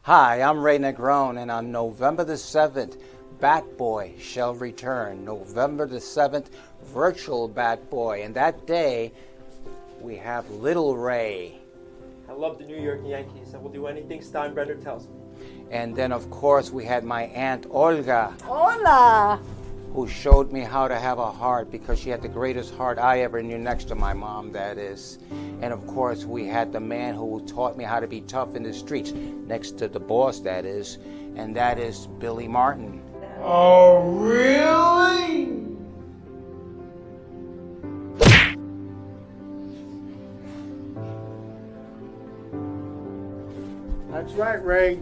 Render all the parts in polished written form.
Hi, I'm Ray Negron, and on November the 7th, Bat Boy shall return. November the 7th, virtual Bat Boy. And that day, we have Little Ray. I love the New York Yankees. I will do anything Steinbrenner tells me. And then, of course, we had my Aunt Olga. Hola! Who showed me how to have a heart, because she had the greatest heart I ever knew, next to my mom, that is. And of course, we had the man who taught me how to be tough in the streets, next to the boss, that is, and that is Billy Martin. Oh, really? That's right, Ray.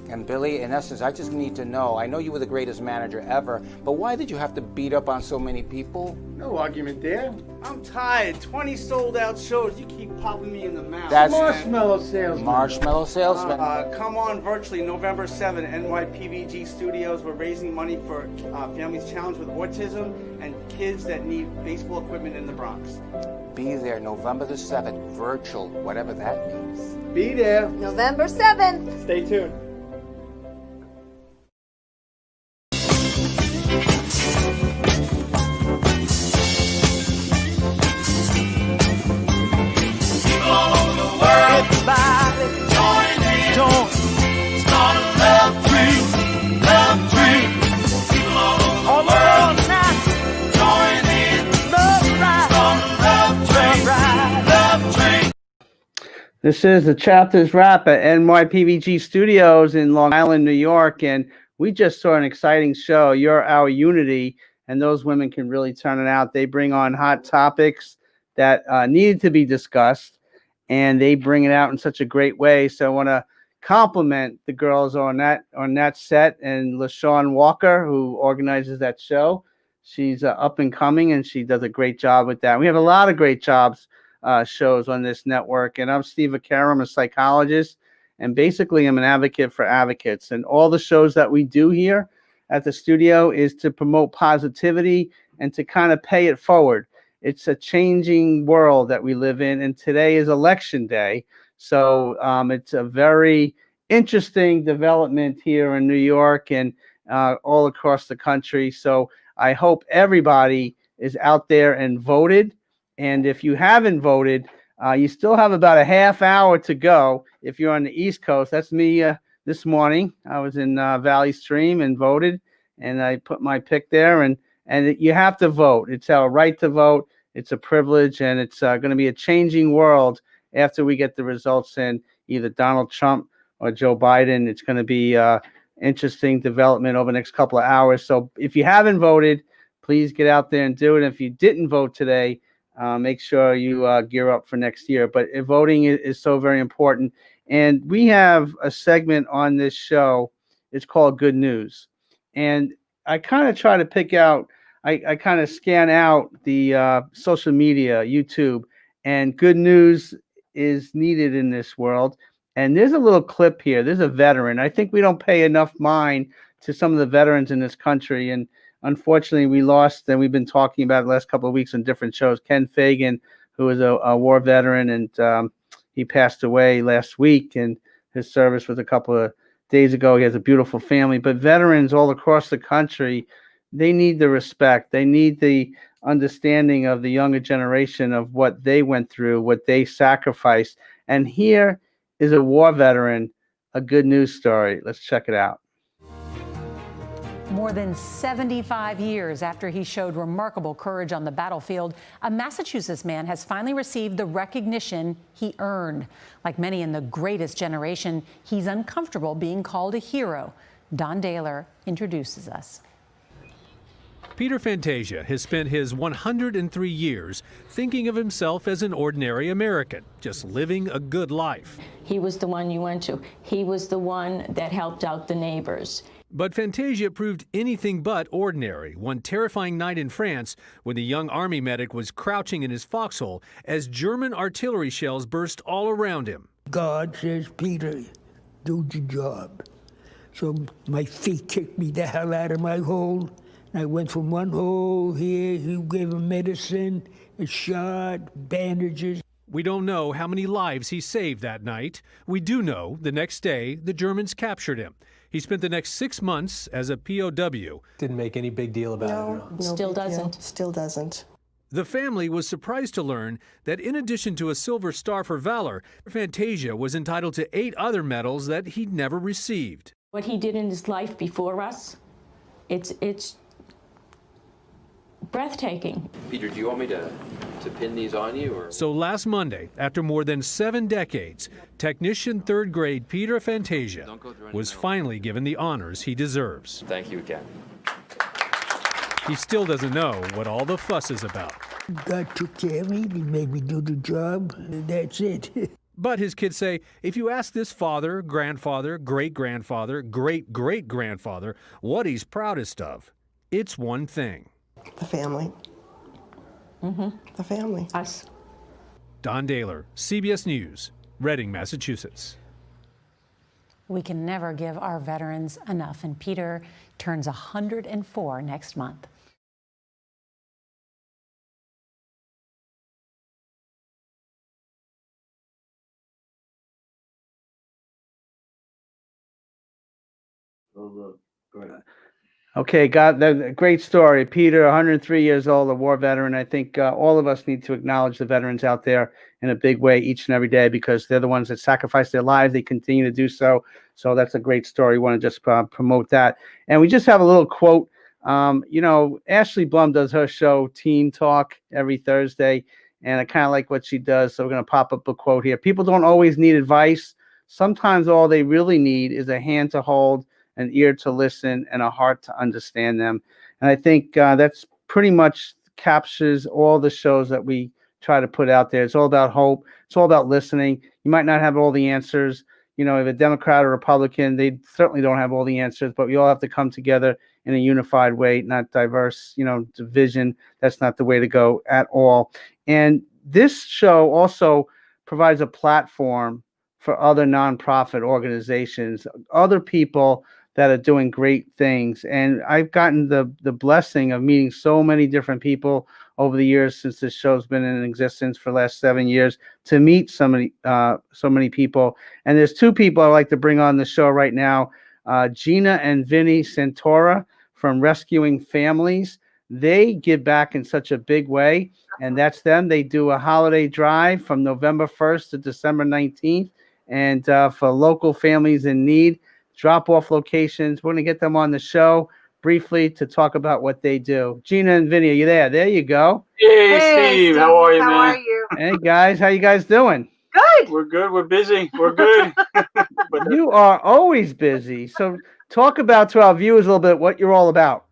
And Billy, in essence, I just need to know, I know you were the greatest manager ever, but why did you have to beat up on so many people? No argument there. I'm tired. 20 sold out shows. You keep popping me in the mouth. That's Marshmallow salesman. Marshmallow salesman. Come on virtually November 7th, NYPVG Studios. We're raising money for families challenged with autism and kids that need baseball equipment in the Bronx. Be there November the 7th, virtual, whatever that means. Be there. November 7th. Stay tuned. This is the Chapters Wrap at NYPVG Studios in Long Island, New York, and we just saw an exciting show, You're Our Unity, and those women can really turn it out. They bring on hot topics that needed to be discussed, and they bring it out in such a great way. So I want to compliment the girls on that set, and LaShawn Walker, who organizes that show. She's up and coming, and she does a great job with that. We have a lot of great shows on this network, and I'm Steve Vaccaro. I'm a psychologist, and basically I'm an advocate for advocates, and all the shows that we do here at the studio is to promote positivity and to kind of pay it forward. It's a changing world that we live in, and today is election day, so it's a very interesting development here in New York and all across the country. So I hope everybody is out there and voted. And if you haven't voted, you still have about a half hour to go. If you're on the East Coast, that's me this morning. I was in Valley Stream and voted, and I put my pick there. And you have to vote. It's our right to vote. It's a privilege, and it's going to be a changing world after we get the results in, either Donald Trump or Joe Biden. It's going to be interesting development over the next couple of hours. So if you haven't voted, please get out there and do it. If you didn't vote today, make sure you gear up for next year. But voting is so very important. And we have a segment on this show. It's called Good News. And I kind of try to pick out, I kind of scan out the social media, YouTube, and good news is needed in this world. And there's a little clip here. There's a veteran. I think we don't pay enough mind to some of the veterans in this country. And unfortunately, we lost, and we've been talking about it the last couple of weeks on different shows, Ken Fagan, who is a war veteran, and he passed away last week, and his service was a couple of days ago. He has a beautiful family. But veterans all across the country, they need the respect. They need the understanding of the younger generation of what they went through, what they sacrificed. And here is a war veteran, a good news story. Let's check it out. More than 75 years after he showed remarkable courage on the battlefield, a Massachusetts man has finally received the recognition he earned. Like many in the greatest generation, he's uncomfortable being called a hero. Don Dahler introduces us. Peter Fantasia has spent his 103 years thinking of himself as an ordinary American, just living a good life. He was the one you went to. He was the one that helped out the neighbors. But Fantasia proved anything but ordinary one terrifying night in France when the young army medic was crouching in his foxhole as German artillery shells burst all around him. God says, Peter, do the job. So my feet kicked me the hell out of my hole. I went from one hole here, he gave him medicine, a shot, bandages. We don't know how many lives he saved that night. We do know the next day the Germans captured him. He spent the next 6 months as a POW. Didn't make any big deal about it at all. No, still doesn't. Still doesn't. The family was surprised to learn that in addition to a Silver Star for Valor, Fantasia was entitled to 8 other medals that he'd never received. What he did in his life before us, it's breathtaking. Peter, do you want me to pin these on you? Or? So last Monday, after more than 7 decades, technician 3rd grade Peter Fantasia was finally given the honors he deserves. Thank you again. He still doesn't know what all the fuss is about. God took care of me. He made me do the job. And that's it. But his kids say, if you ask this father, grandfather, great-grandfather, great-great-grandfather what he's proudest of, it's one thing. The family. The family. Us. Don Dahler, CBS News, Reading, Massachusetts. We can never give our veterans enough, and Peter turns 104 next month. Okay, God, a great story. Peter, 103 years old, a war veteran. I think all of us need to acknowledge the veterans out there in a big way each and every day because they're the ones that sacrifice their lives. They continue to do so. So that's a great story. We want to just promote that. And we just have a little quote. Ashley Blum does her show, Teen Talk, every Thursday. And I kind of like what she does. So we're going to pop up a quote here. People don't always need advice. Sometimes all they really need is a hand to hold, an ear to listen, and a heart to understand them. And I think that's pretty much captures all the shows that we try to put out there. It's all about hope. It's all about listening. You might not have all the answers. If a Democrat or Republican, they certainly don't have all the answers, but we all have to come together in a unified way, not diverse, division. That's not the way to go at all. And this show also provides a platform for other nonprofit organizations, other people that are doing great things. And I've gotten the blessing of meeting so many different people over the years since this show's been in existence for the last 7 years to meet so many people. And there's 2 people I'd like to bring on the show right now, Gina and Vinny Santora from Rescuing Families. They give back in such a big way, and that's them. They do a holiday drive from November 1st to December 19th, and for local families in need, drop-off locations. We're going to get them on the show briefly to talk about what they do. Gina and Vinny, are you there? There you go. Hey, Steve. How are you, man? How are you? Hey, guys. How you guys doing? Good. We're good. We're busy. We're good. But You are always busy. So talk about to our viewers a little bit what you're all about.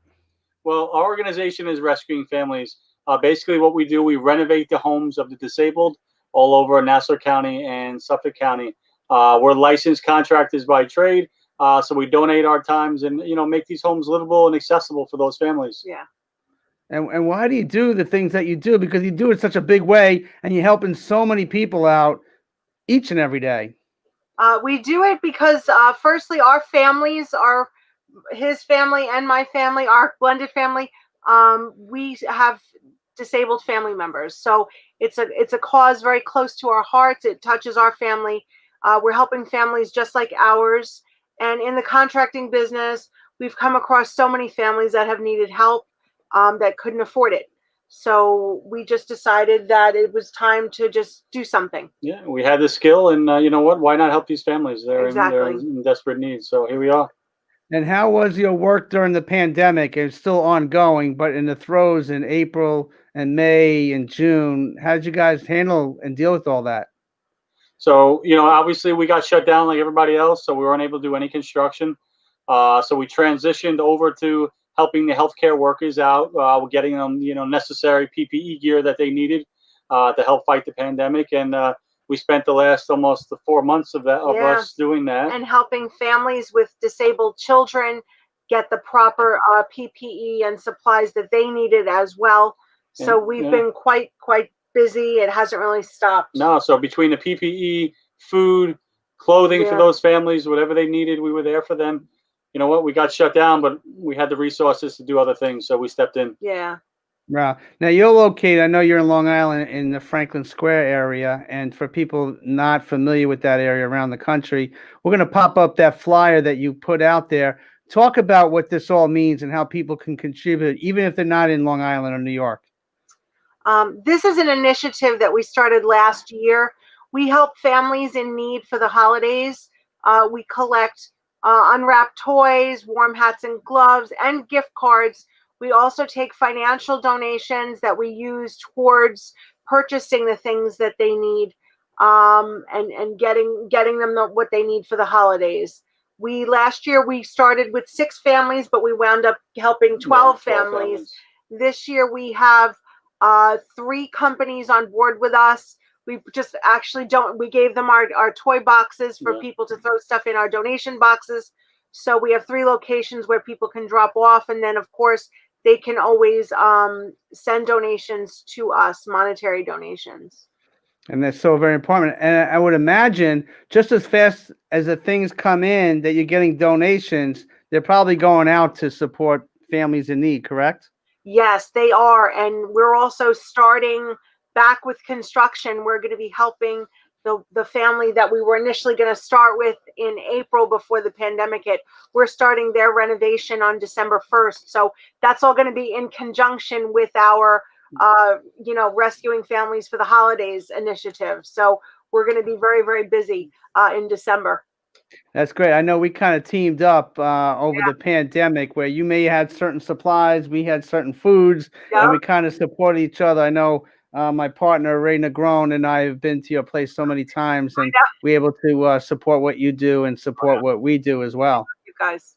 Well, our organization is Rescuing Families. Basically, what we do, we renovate the homes of the disabled all over Nassau County and Suffolk County. We're licensed contractors by trade, so we donate our times and make these homes livable and accessible for those families. Yeah. And why do you do the things that you do? Because you do it such a big way, and you're helping so many people out each and every day. We do it because, firstly, our families are his family and my family, our blended family. We have disabled family members, so it's a cause very close to our hearts. It touches our family. We're helping families just like ours. And in the contracting business, we've come across so many families that have needed help that couldn't afford it. So we just decided that it was time to just do something. Yeah, we had the skill, and you know what? Why not help these families? They're Exactly. in desperate need. So here we are. And how was your work during the pandemic? It's still ongoing, but in the throes in April and May and June, how did you guys handle and deal with all that? So, obviously we got shut down like everybody else, so we weren't able to do any construction. So we transitioned over to helping the healthcare workers out, getting them, necessary PPE gear that they needed to help fight the pandemic. And we spent the last almost 4 months of us doing that. And helping families with disabled children get the proper PPE and supplies that they needed as well. So we've been quite busy. It hasn't really stopped. No, so between the PPE, food, clothing for those families, whatever they needed, we were there for them. You know what? We got shut down, but we had the resources to do other things, so we stepped in. Yeah. Wow. Now you're located, I know you're in Long Island in the Franklin Square area. And for people not familiar with that area around the country, we're going to pop up that flyer that you put out there. Talk about what this all means and how people can contribute, even if they're not in Long Island or New York. This is an initiative that we started last year. We help families in need for the holidays. We collect unwrapped toys, warm hats and gloves, and gift cards. We also take financial donations that we use towards purchasing the things that they need, and getting them what they need for the holidays. Last year we started with 6 families, but we wound up helping 12 families. This year we have 3 companies on board with us. We just actually we gave them our toy boxes for people to throw stuff in our donation boxes. So we have 3 locations where people can drop off. And then of course they can always send donations to us, monetary donations. And that's so very important. And I would imagine just as fast as the things come in that you're getting donations, they're probably going out to support families in need, correct? Yes, they are. And we're also starting back with construction. We're going to be helping the family that we were initially going to start with in April before the pandemic hit. We're starting their renovation on December 1st. So that's all going to be in conjunction with our, Rescuing Families for the Holidays initiative. So we're going to be very, very busy in December. That's great. I know we kind of teamed up over the pandemic where you may have had certain supplies, we had certain foods, and we kind of supported each other. I know my partner, Ray Negron, and I have been to your place so many times, and we're able to support what you do and support what we do as well. You guys.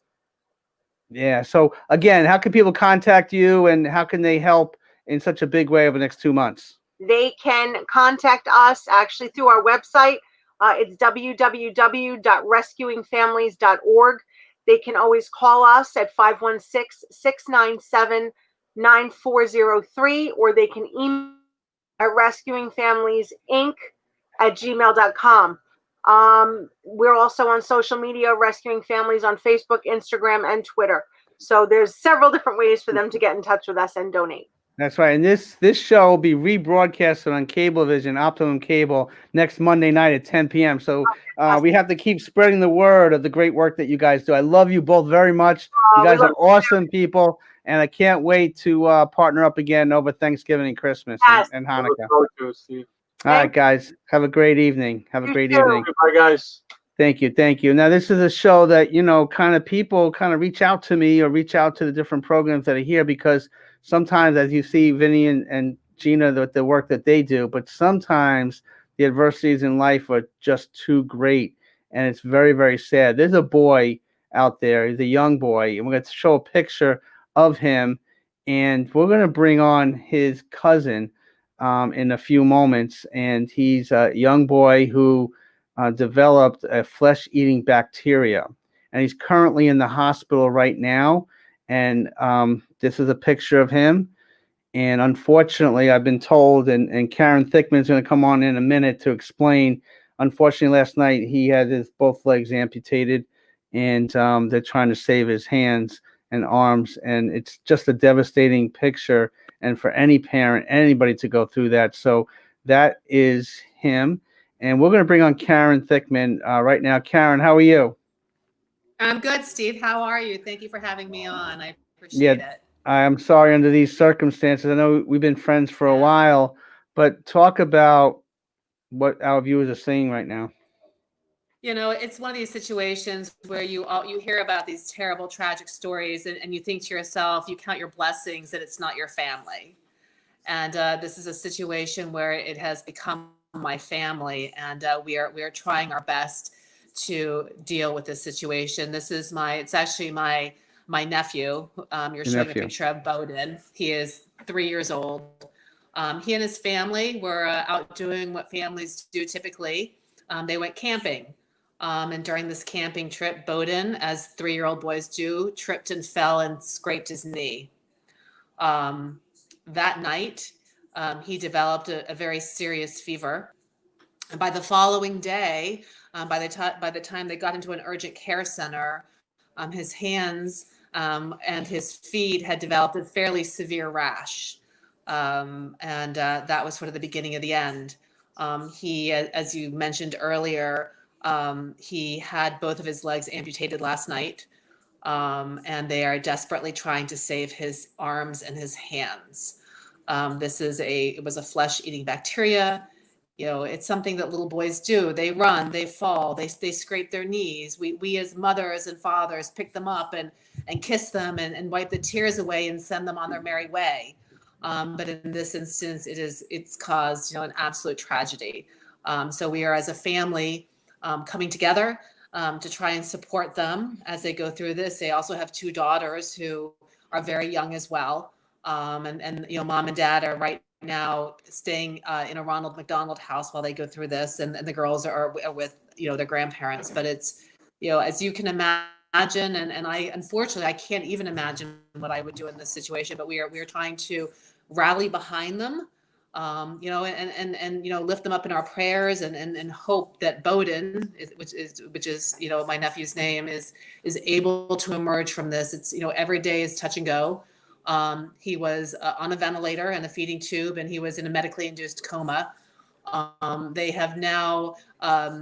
Yeah. So again, how can people contact you and how can they help in such a big way over the next 2 months? They can contact us actually through our website. It's www.rescuingfamilies.org. They can always call us at 516-697-9403, or they can email at rescuingfamiliesinc@gmail.com. We're also on social media, Rescuing Families on Facebook, Instagram, and Twitter. So there's several different ways for them to get in touch with us and donate. That's right. And this show will be rebroadcasted on Cablevision, Optimum Cable, next Monday night at 10 p.m. So we have to keep spreading the word of the great work that you guys do. I love you both very much. You guys are awesome people, and I can't wait to partner up again over Thanksgiving and Christmas and Hanukkah. All right, guys. Have a great evening. Have a great evening. Bye, guys. Thank you. Thank you. Now, this is a show that, kind of people kind of reach out to me or reach out to the different programs that are here because sometimes, as you see, Vinny and Gina, the work that they do, but sometimes the adversities in life are just too great. And it's very, very sad. There's a boy out there. He's a young boy. And we're going to show a picture of him. And we're going to bring on his cousin in a few moments. And he's a young boy who developed a flesh-eating bacteria. And he's currently in the hospital right now. And this is a picture of him. And unfortunately, I've been told, and Karen Thickman's going to come on in a minute to explain. Unfortunately, last night he had his both legs amputated, and they're trying to save his hands and arms. And it's just a devastating picture. And for any parent, anybody to go through that. So that is him. And we're going to bring on Karen Thickman right now. Karen, how are you? I'm good, Steve. How are you? Thank you for having me on. I appreciate it. I'm sorry under these circumstances. I know we've been friends for a while, but talk about what our viewers are seeing right now. It's one of these situations where you hear about these terrible, tragic stories, and you think to yourself, you count your blessings that it's not your family. And this is a situation where it has become my family, and we are trying our best to deal with this situation. It's actually my nephew. You're showing a picture of Bowden. He is 3 years old. He and his family were out doing what families do typically. They went camping. And during this camping trip, Bowden, as 3-year-old boys do, tripped and fell and scraped his knee. That night, he developed a very serious fever. And by the following day, by the time they got into an urgent care center, his hands and his feet had developed a fairly severe rash. And that was sort of the beginning of the end. He, as you mentioned earlier, he had both of his legs amputated last night, and they are desperately trying to save his arms and his hands. It was a flesh-eating bacteria. You know, it's something that little boys do. They run, they fall, they scrape their knees. We as mothers and fathers pick them up and kiss them and wipe the tears away and send them on their merry way. But in this instance, it's caused, an absolute tragedy. So we are, as a family, coming together to try and support them as they go through this. They also have 2 daughters who are very young as well. And mom and dad are right now staying in a Ronald McDonald house while they go through this, and the girls are with their grandparents. But it's as you can imagine, and unfortunately I can't even imagine what I would do in this situation. But we are trying to rally behind them, and lift them up in our prayers, and hope that Bowden, which is my nephew's name, is able to emerge from this. It's every day is touch and go. He was on a ventilator and a feeding tube, and he was in a medically induced coma. They have now,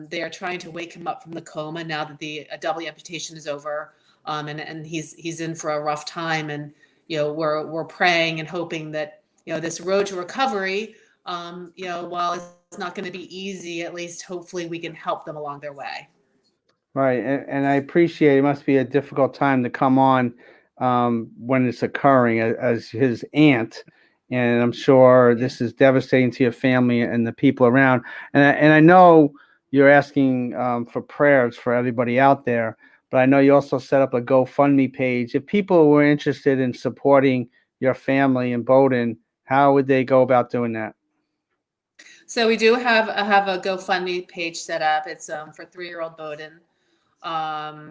they are trying to wake him up from the coma now that the double amputation is over. And he's in for a rough time. And, we're praying and hoping that, this road to recovery, while it's not going to be easy, at least hopefully we can help them along their way. Right. And I appreciate it must be a difficult time to come on when it's occurring as his aunt. And I'm sure this is devastating to your family and the people around. And I know you're asking for prayers for everybody out there, but I know you also set up a GoFundMe page. If people were interested in supporting your family in Bowden, how would they go about doing that? So we do have a GoFundMe page set up. It's for 3-year-old Bowden.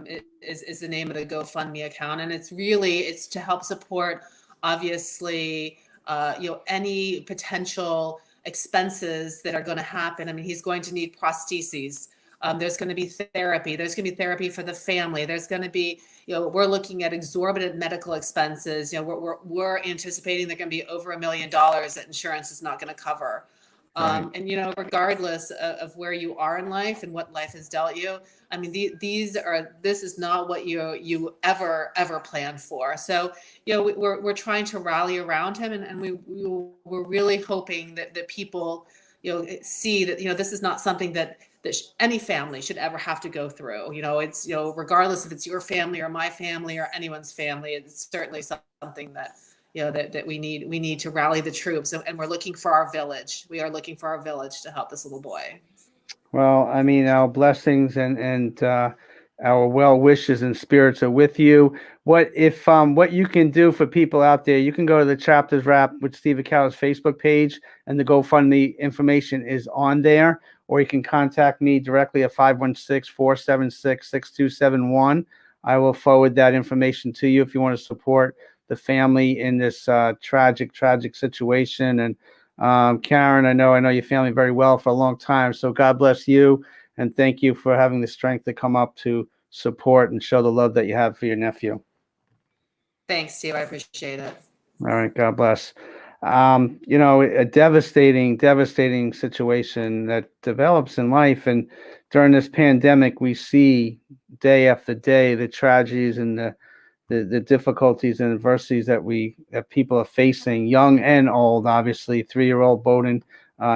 It is the name of the GoFundMe account, and it's to help support, obviously, any potential expenses that are going to happen. I mean, he's going to need prostheses. There's going to be therapy. There's going to be therapy for the family. There's going to be, we're looking at exorbitant medical expenses. We're anticipating they're going to be over $1 million that insurance is not going to cover. Right. And regardless of where you are in life and what life has dealt you, I mean, this is not what you ever planned for. So, we're trying to rally around him, and we're really hoping that people, see that, this is not something that any family should ever have to go through. It's, regardless if it's your family or my family or anyone's family, it's certainly something that, that we need to rally the troops, and we're looking for our village. We are looking for our village to help this little boy. Well, I mean, our blessings and our well wishes and spirits are with you. What you can do for people out there? You can go to the Chapters Wrap with Steve Vaccaro's Facebook page, and the GoFundMe information is on there. Or you can contact me directly at 516-476-6271. I will forward that information to you if you want to support the family in this tragic situation. And Karen, I know your family very well for a long time, so God bless you, and thank you for having the strength to come up to support and show the love that you have for your nephew. Thanks, Steve. I appreciate it. All right, God bless. A devastating situation that develops in life, and during this pandemic, we see day after day the tragedies and the difficulties and adversities that people are facing, young and old. Obviously, 3-year-old Bowden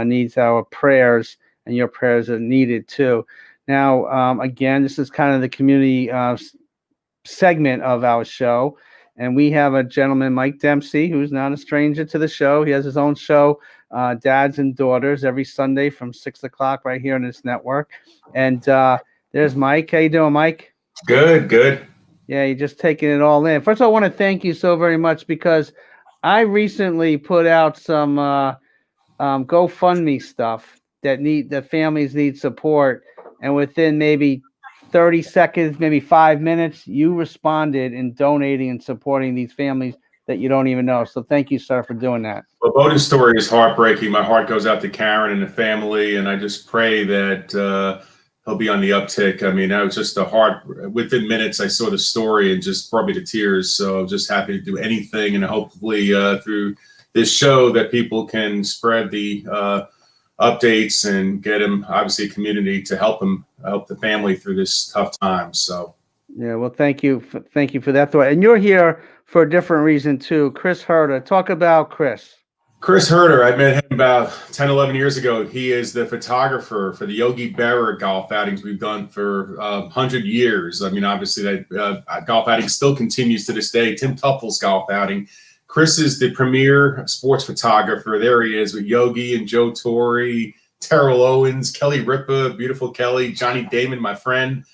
needs our prayers, and your prayers are needed too. Now, again, this is kind of the community segment of our show, and we have a gentleman, Mike Dempsey, who's not a stranger to the show. He has his own show, Dads and Daughters, every Sunday from 6 o'clock right here on this network. And there's Mike. How you doing, Mike? Good. Yeah, you're just taking it all in. First of all, I want to thank you so very much, because I recently put out some GoFundMe stuff that families need support, and within maybe 30 seconds, maybe 5 minutes, you responded in donating and supporting these families that you don't even know. So thank you, sir, for doing that. Well, Bowden's story is heartbreaking. My heart goes out to Karen and the family, and I just pray that he'll be on the uptick. I mean, that was just within minutes, I saw the story and just brought me to tears. So I'm just happy to do anything, and hopefully through this show that people can spread the updates and get him obviously a community to help the family through this tough time. So Yeah, well, thank you for that thought. And you're here for a different reason too. Chris Herder, talk about Chris. Chris Herder, I met him about 10, 11 years ago. He is the photographer for the Yogi Berra golf outings we've done for 100 years. I mean, obviously that golf outing still continues to this day. Tim Tuffle's golf outing. Chris is the premier sports photographer. There he is with Yogi and Joe Torre, Terrell Owens, Kelly Ripa, beautiful Kelly, Johnny Damon, my friend.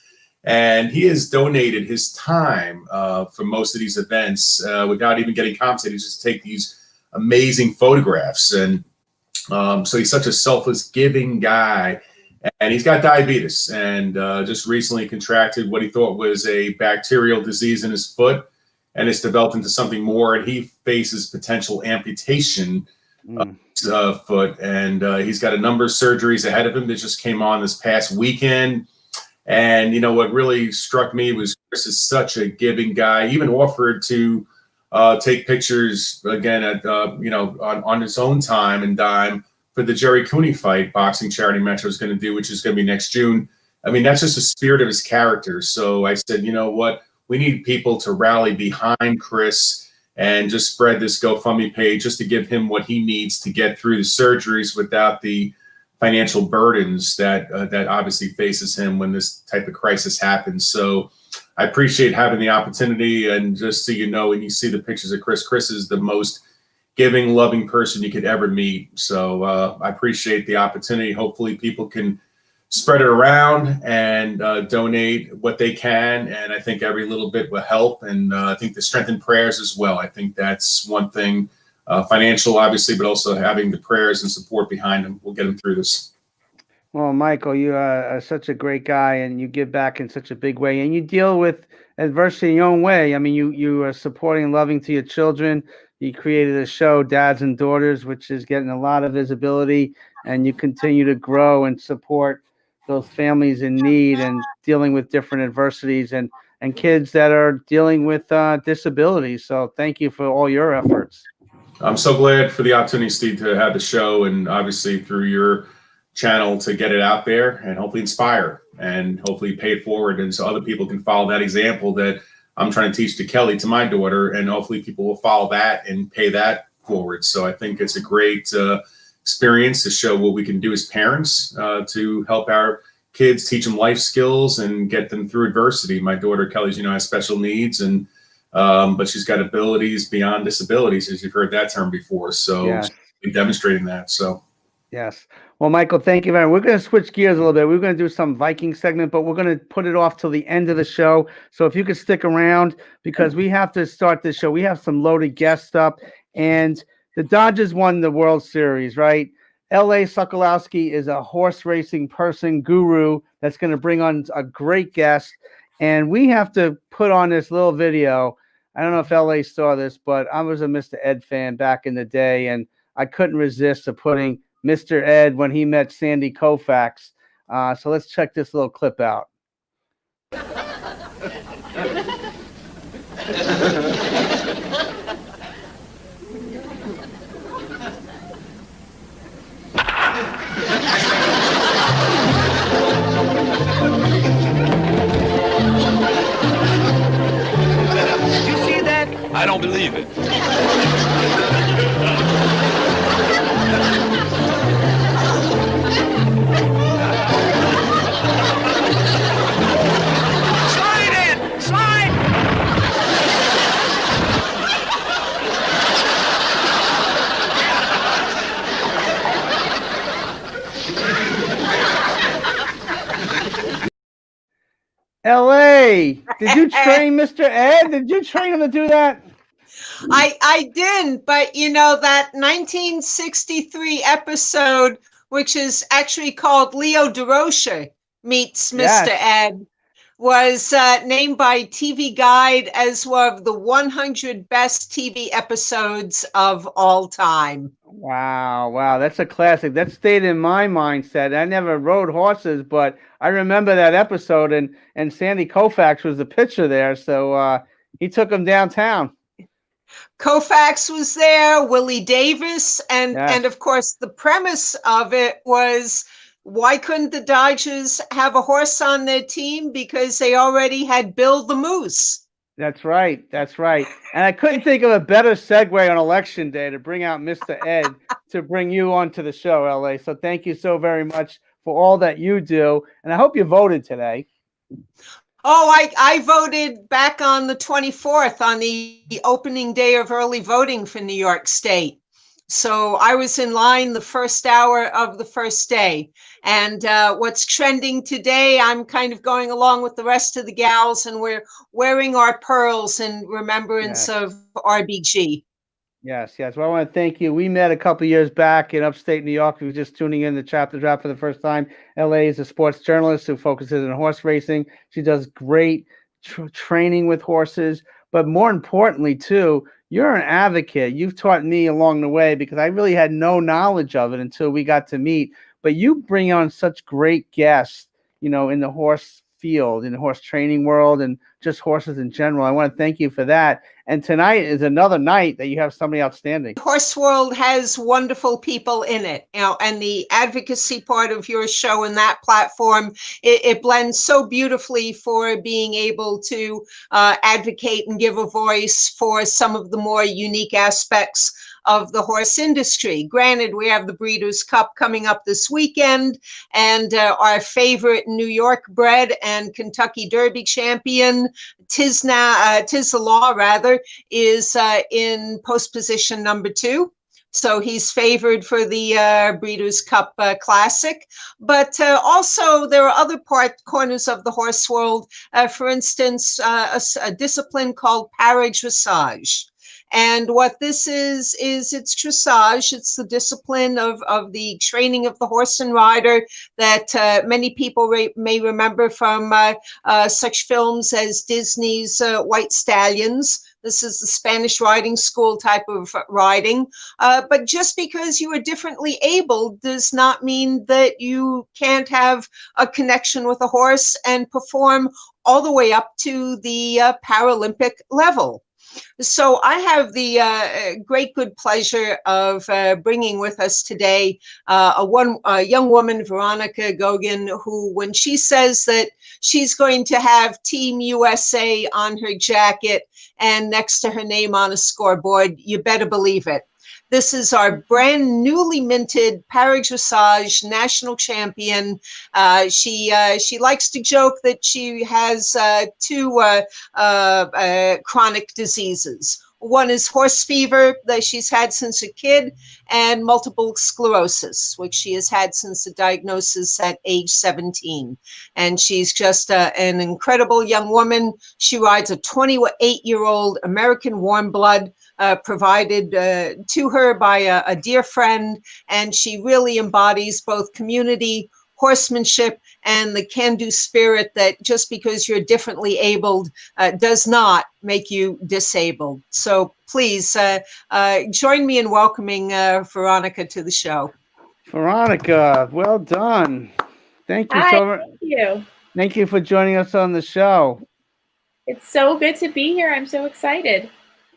And he has donated his time for most of these events without even getting compensated. Just take these amazing photographs. And so he's such a selfless, giving guy. And he's got diabetes and just recently contracted what he thought was a bacterial disease in his foot. And it's developed into something more. And he faces potential amputation of his foot. And he's got a number of surgeries ahead of him that just came on this past weekend. And, you know, what really struck me was Chris is such a giving guy. He even offered to take pictures again at, on his own time and dime for the Jerry Cooney fight boxing charity match I was going to do, which is going to be next June. I mean, that's just the spirit of his character. So I said, you know what? We need people to rally behind Chris and just spread this GoFundMe page just to give him what he needs to get through the surgeries without the financial burdens that obviously faces him when this type of crisis happens. So I appreciate having the opportunity. And just so you know, when you see the pictures of Chris is the most giving, loving person you could ever meet. So I appreciate the opportunity. Hopefully people can spread it around and donate what they can. And I think every little bit will help. And I think the strength in prayers as well. I think that's one thing, financial, obviously, but also having the prayers and support behind them will get them through this. Well, Michael, you are such a great guy, and you give back in such a big way, and you deal with adversity in your own way. I mean, you are supporting and loving to your children. You created a show, Dads and Daughters, which is getting a lot of visibility, and you continue to grow and support those families in need and dealing with different adversities and kids that are dealing with disabilities. So thank you for all your efforts. I'm so glad for the opportunity, Steve, to have the show and obviously through your channel to get it out there and hopefully inspire and hopefully pay it forward. And so other people can follow that example that I'm trying to teach to Kelly, to my daughter, and hopefully people will follow that and pay that forward. So I think it's a great experience to show what we can do as parents to help our kids, teach them life skills and get them through adversity. My daughter, Kelly's, has special needs and but she's got abilities beyond disabilities, as you've heard that term before. So yes. She's demonstrating that. So yes. Well, Michael, thank you very much. We're going to switch gears a little bit. We're going to do some Viking segment, but we're going to put it off till the end of the show. So if you could stick around, because we have to start this show. We have some loaded guests up, and the Dodgers won the World Series, right? L.A. Sokolowski is a horse racing person guru that's going to bring on a great guest, and we have to put on this little video. I don't know if L.A. saw this, but I was a Mr. Ed fan back in the day, and I couldn't resist to putting Mr. Ed when he met Sandy Koufax. So let's check this little clip out. I don't believe it. Slide in! Slide! L.A., did you train Mr. Ed? Did you train him to do that? I didn't, but that 1963 episode, which is actually called Leo DeRocher Meets Mr. Ed, was named by TV Guide as one of the 100 best TV episodes of all time. Wow, that's a classic. That stayed in my mindset. I never rode horses, but I remember that episode, and Sandy Koufax was the pitcher there, so he took him downtown. Koufax was there, Willie Davis, and Yes. of course the premise of it was, why couldn't the Dodgers have a horse on their team? Because they already had Bill the Moose. That's right. That's right. And I couldn't think of a better segue on election day to bring out Mr. Ed to bring you onto the show, LA. So thank you so very much for all that you do. And I hope you voted today. Oh, I voted back on the 24th on the opening day of early voting for New York State. So I was in line the first hour of the first day. And what's trending today, I'm kind of going along with the rest of the gals, and we're wearing our pearls in remembrance of RBG. Yes, yes. Well, I want to thank you. We met a couple of years back in upstate New York. We were just tuning in the Chapter Draft for the first time. LA is a sports journalist who focuses on horse racing. She does great training with horses. But more importantly, too, you're an advocate. You've taught me along the way, because I really had no knowledge of it until we got to meet. But you bring on such great guests, in the horse field, in the horse training world, and just horses in general. I want to thank you for that. And tonight is another night that you have somebody outstanding. Horse World has wonderful people in it, and the advocacy part of your show and that platform, it blends so beautifully for being able to advocate and give a voice for some of the more unique aspects of the horse industry. Granted, we have the Breeders' Cup coming up this weekend, and our favorite New York bred and Kentucky Derby champion, Tiz the Law, is in post position number 2. So he's favored for the Breeders' Cup Classic. But also there are other corners of the horse world. For instance, a discipline called para-dressage. And what this is it's dressage. It's the discipline of the training of the horse and rider that many people may remember from such films as Disney's White Stallions. This is the Spanish riding school type of riding. But just because you are differently able does not mean that you can't have a connection with a horse and perform all the way up to the Paralympic level. So I have the great good pleasure of bringing with us today a young woman, Veronica Gogin, who, when she says that she's going to have Team USA on her jacket and next to her name on a scoreboard, you better believe it. This is our brand newly minted para-dressage national champion. She likes to joke that she has 2 chronic diseases. One is horse fever that she's had since a kid, and multiple sclerosis, which she has had since the diagnosis at age 17. And she's just an incredible young woman. She rides a 28-year-old American warm blood, provided to her by a dear friend, and she really embodies both community, horsemanship, and the can-do spirit that just because you're differently abled does not make you disabled. So please join me in welcoming Veronica to the show. Veronica, well done. Thank you so much. Thank you. Thank you for joining us on the show. It's so good to be here. I'm so excited.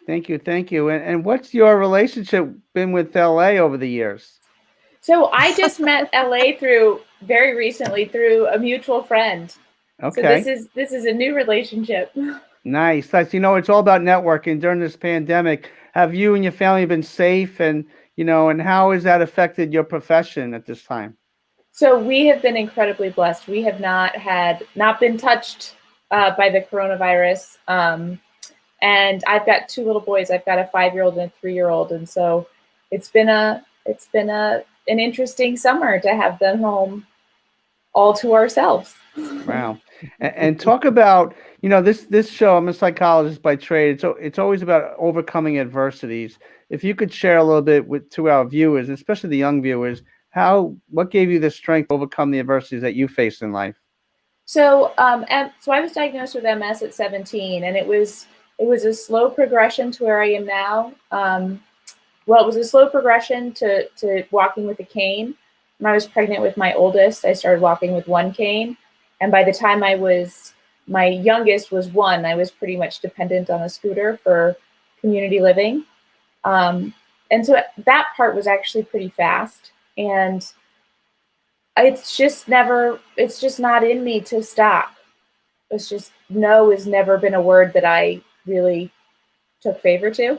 Thank you. Thank you. And what's your relationship been with LA over the years? So I just met LA very recently through a mutual friend. Okay. So this is a new relationship. Nice. Nice. It's all about networking during this pandemic. Have you and your family been safe, and how has that affected your profession at this time? So we have been incredibly blessed. We have not been touched by the coronavirus. And I've got 2 little boys. I've got a 5-year-old and a 3-year-old. And so it's been an interesting summer to have them home all to ourselves. Wow. And talk about, this show, I'm a psychologist by trade. So it's always about overcoming adversities. If you could share a little bit to our viewers, especially the young viewers, what gave you the strength to overcome the adversities that you faced in life? So I was diagnosed with MS at 17, and it was a slow progression to where I am now. It was a slow progression to walking with a cane. When I was pregnant with my oldest, I started walking with 1 cane. And by the time my youngest was 1, I was pretty much dependent on a scooter community living. And so that part was actually pretty fast. And it's just not in me to stop. It's just, no has never been a word that I really took favor to.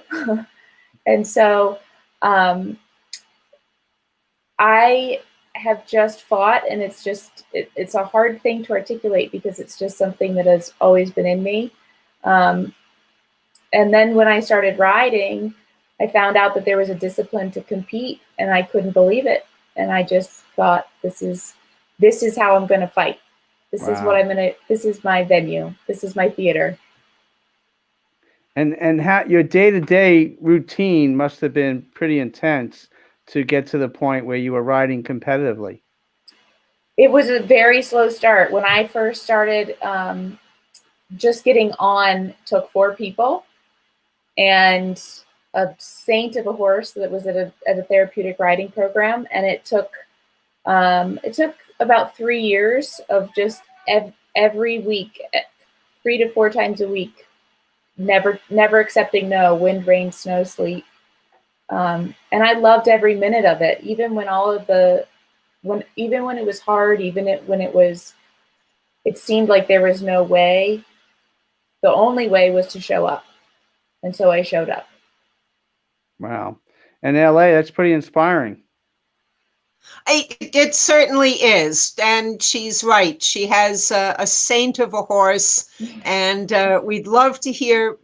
And so I have just fought, and it's a hard thing to articulate because it's just something that has always been in me. And then when I started riding, I found out that there was a discipline to compete, and I couldn't believe it. And I just thought, this is how I'm going to fight. This is what this is my venue. This is my theater. And how your day-to-day routine must have been pretty intense to get to the point where you were riding competitively. It was a very slow start. When I first started, just getting on took 4 people and a saint of a horse that was at a therapeutic riding program. And it took about 3 years of just every week, 3 to 4 times a week, never accepting no, wind, rain, snow, sleet. And I loved every minute of it, even when even when it was hard, when it seemed like there was no way. The only way was to show up. And so I showed up. Wow. And LA, that's pretty inspiring. It certainly is, and she's right. She has a saint of a horse, and we'd love to hear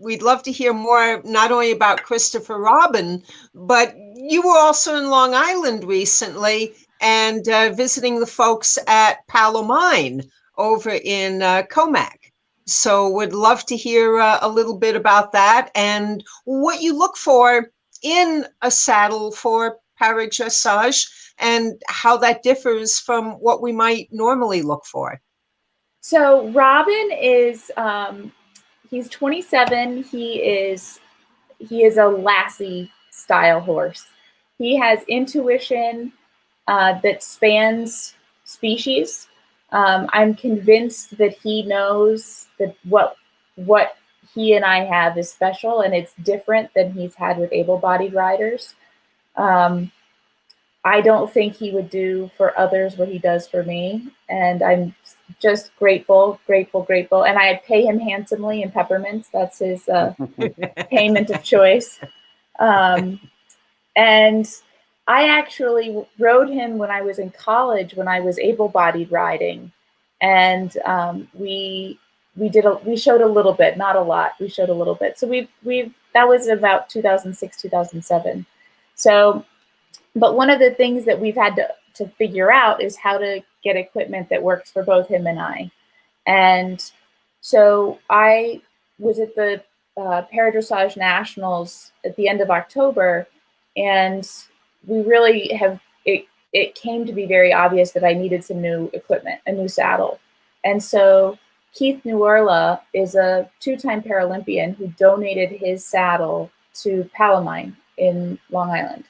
more, not only about Christopher Robin, but you were also in Long Island recently and visiting the folks at Palomine over in Comac. So would love to hear a little bit about that and what you look for in a saddle for paradressage, and how that differs from what we might normally look for. So Robin is, he's 27. He is a Lassie style horse. He has intuition that spans species. I'm convinced that he knows that what he and I have is special, and it's different than he's had with able-bodied riders. I don't think he would do for others what he does for me. And I'm just grateful. And I pay him handsomely in peppermints. That's his payment of choice. And I actually rode him when I was in college, when I was able-bodied riding. And we showed a little bit, not a lot. We showed a little bit. So that was about 2006, 2007. So, but one of the things that we've had to figure out is how to get equipment that works for both him and I. And so I was at the Paradressage Nationals at the end of October, and we really it came to be very obvious that I needed some new equipment, a new saddle. And so Keith Nuerla is a 2-time Paralympian who donated his saddle to Palomine in Long Island.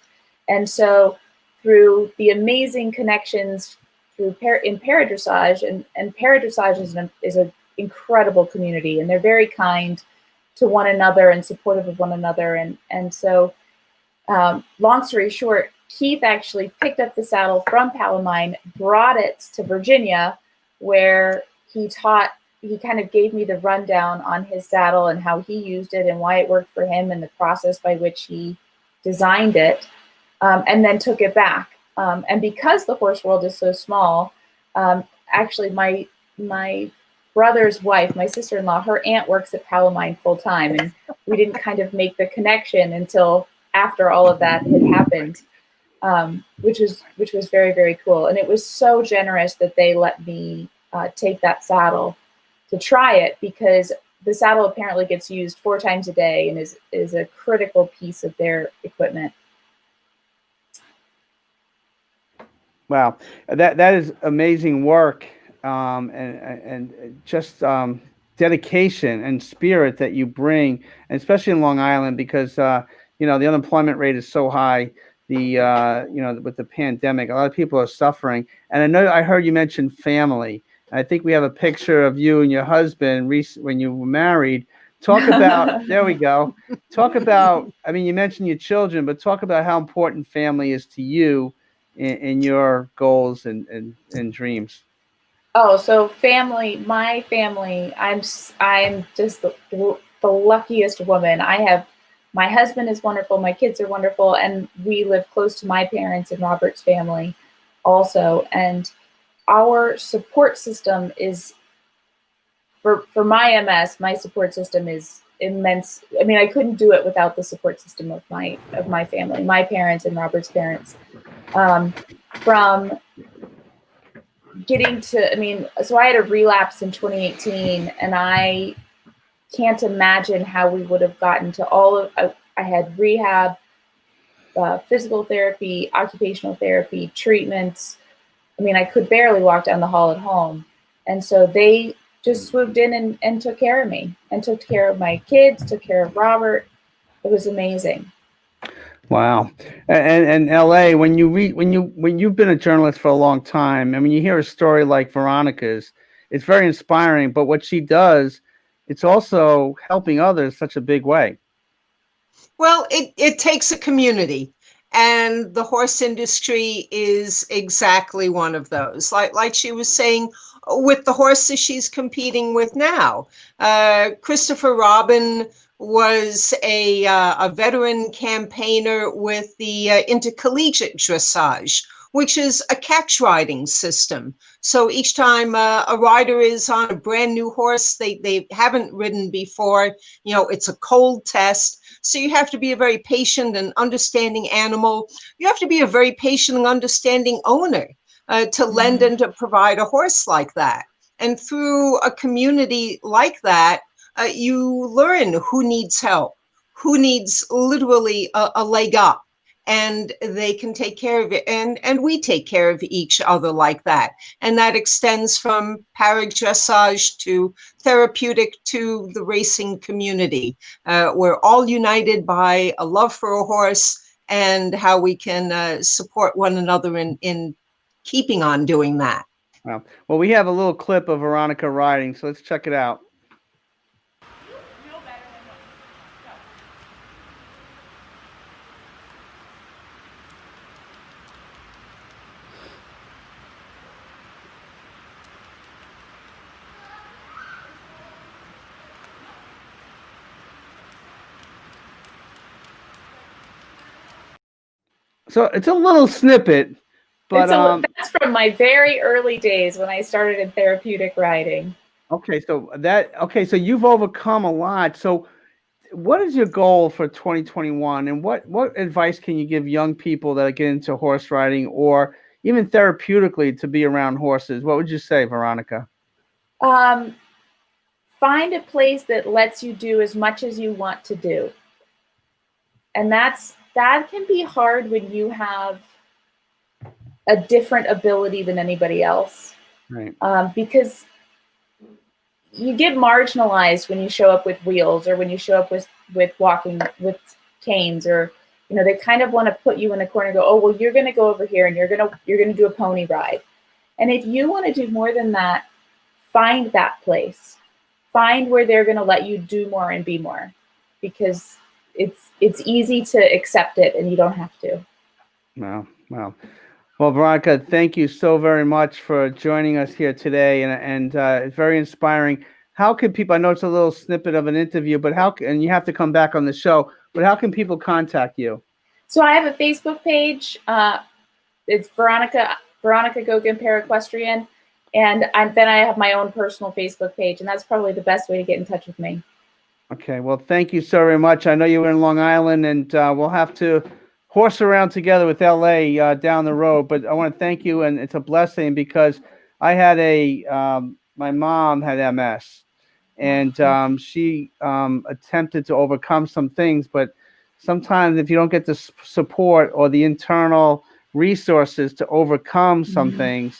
And so through the amazing connections in paradressage, and paradressage is an incredible community, and they're very kind to one another and supportive of one another. And so long story short, Keith actually picked up the saddle from Palomine, brought it to Virginia, where he kind of gave me the rundown on his saddle and how he used it and why it worked for him and the process by which he designed it. And then took it back. And because the horse world is so small, actually my brother's wife, my sister-in-law, her aunt works at Palomine full time. And we didn't kind of make the connection until after all of that had happened, which was very, very cool. And it was so generous that they let me take that saddle to try it, because the saddle apparently gets used 4 times a day and is a critical piece of their equipment. Wow, that is amazing work, and just dedication and spirit that you bring, and especially in Long Island, because the unemployment rate is so high. With the pandemic, a lot of people are suffering. And I heard you mention family. I think we have a picture of you and your husband when you were married, Talk about, there we go. Talk about, I mean, you mentioned your children, but talk about how important family is to you in your goals and dreams. Oh, so family, my family, I'm just the luckiest woman. My husband is wonderful, my kids are wonderful, and we live close to my parents and Robert's family also. And our support system is, for my MS, my support system is immense. I mean, I couldn't do it without the support system of my family, my parents and Robert's parents. From getting to, I mean, so I had a relapse in 2018, and I can't imagine how we would have gotten to all of, I had rehab, physical therapy, occupational therapy, treatments. I mean, I could barely walk down the hall at home. And so they just swooped in and took care of me, and took care of my kids, took care of Robert. It was amazing. Wow. And LA, when you've been a journalist for a long time, I mean, you hear a story like Veronica's, it's very inspiring, but what she does, it's also helping others such a big way. Well, it takes a community, and the horse industry is exactly one of those. Like she was saying, with the horses she's competing with now, Christopher Robin was a veteran campaigner with the intercollegiate dressage, which is a catch riding system. So each time a rider is on a brand new horse they haven't ridden before, you know, it's a cold test. So you have to be a very patient and understanding animal. You have to be a very patient and understanding owner to lend and to provide a horse like that. And through a community like that, you learn who needs help, who needs literally a leg up, and they can take care of it. And we take care of each other like that. And that extends from paradressage to therapeutic to the racing community. We're all united by a love for a horse and how we can support one another in keeping on doing that. Wow. Well, we have a little clip of Veronica riding, so let's check it out. So it's a little snippet, but that's from my very early days when I started in therapeutic riding. Okay, so you've overcome a lot. So what is your goal for 2021, and what advice can you give young people that get into horse riding or even therapeutically to be around horses? What would you say, Veronica? Find a place that lets you do as much as you want to do. And that can be hard when you have a different ability than anybody else. Right. Because you get marginalized when you show up with wheels, or when you show up with walking with canes, or, you know, they kind of want to put you in a corner and go, oh, well, you're going to go over here and you're going to do a pony ride. And if you want to do more than that, find that place. Find where they're going to let you do more and be more, because it's easy to accept it and you don't have to. Wow. Well, Veronica, thank you so very much for joining us here today, and it's very inspiring. How can people? I know it's a little snippet of an interview, but and you have to come back on the show. But how can people contact you? So I have a Facebook page. It's Veronica Gogan Paraequestrian, and then I have my own personal Facebook page, and that's probably the best way to get in touch with me. Okay. Well, thank you so very much. I know you were in Long Island, and we'll have to horse around together with LA down the road. But I want to thank you, and it's a blessing because I had my mom had MS, and she attempted to overcome some things, but sometimes if you don't get the support or the internal resources to overcome some things,